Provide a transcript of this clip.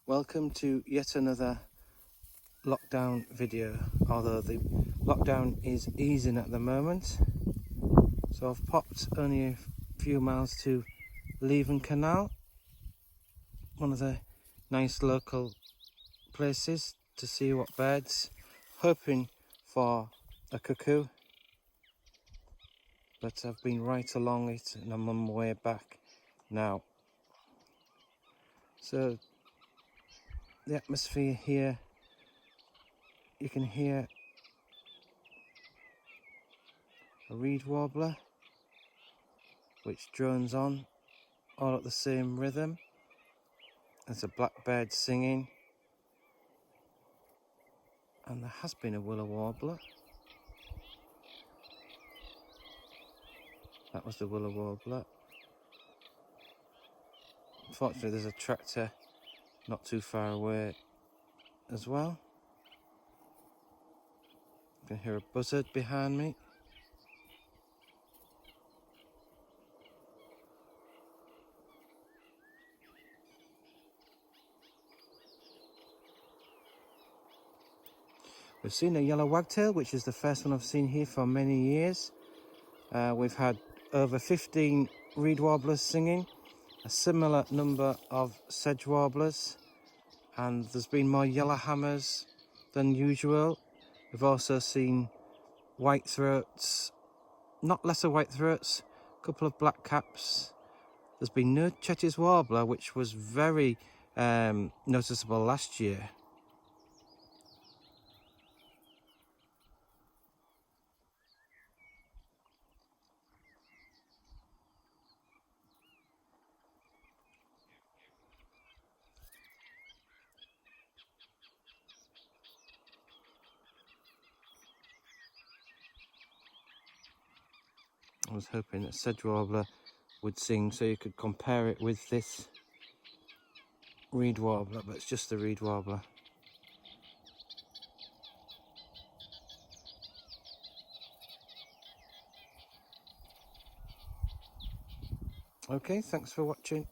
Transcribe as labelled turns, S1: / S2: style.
S1: Welcome to yet another lockdown video, although the lockdown is easing at the moment. So I've popped only a few miles to Leven Canal, one of the nice local places to see what birds, hoping for a cuckoo, but I've been right along it and I'm on my way back now. So the atmosphere here, you can hear a reed warbler which drones on all at the same rhythm. There's a blackbird singing, and there has been a willow warbler. That was the willow warbler. Unfortunately, there's a tractor not too far away as well. You can hear a buzzard behind me. We've seen a yellow wagtail, which is the first one I've seen here for many years. We've had over 15 reed warblers singing, a similar number of sedge warblers, and there's been more yellowhammers than usual. We've also seen whitethroats, not lesser whitethroats, a couple of blackcaps. There's been no Cetti's warbler, which was very noticeable last year. I was hoping that sedge warbler would sing so you could compare it with this reed warbler, but it's just the reed warbler. Okay, thanks for watching.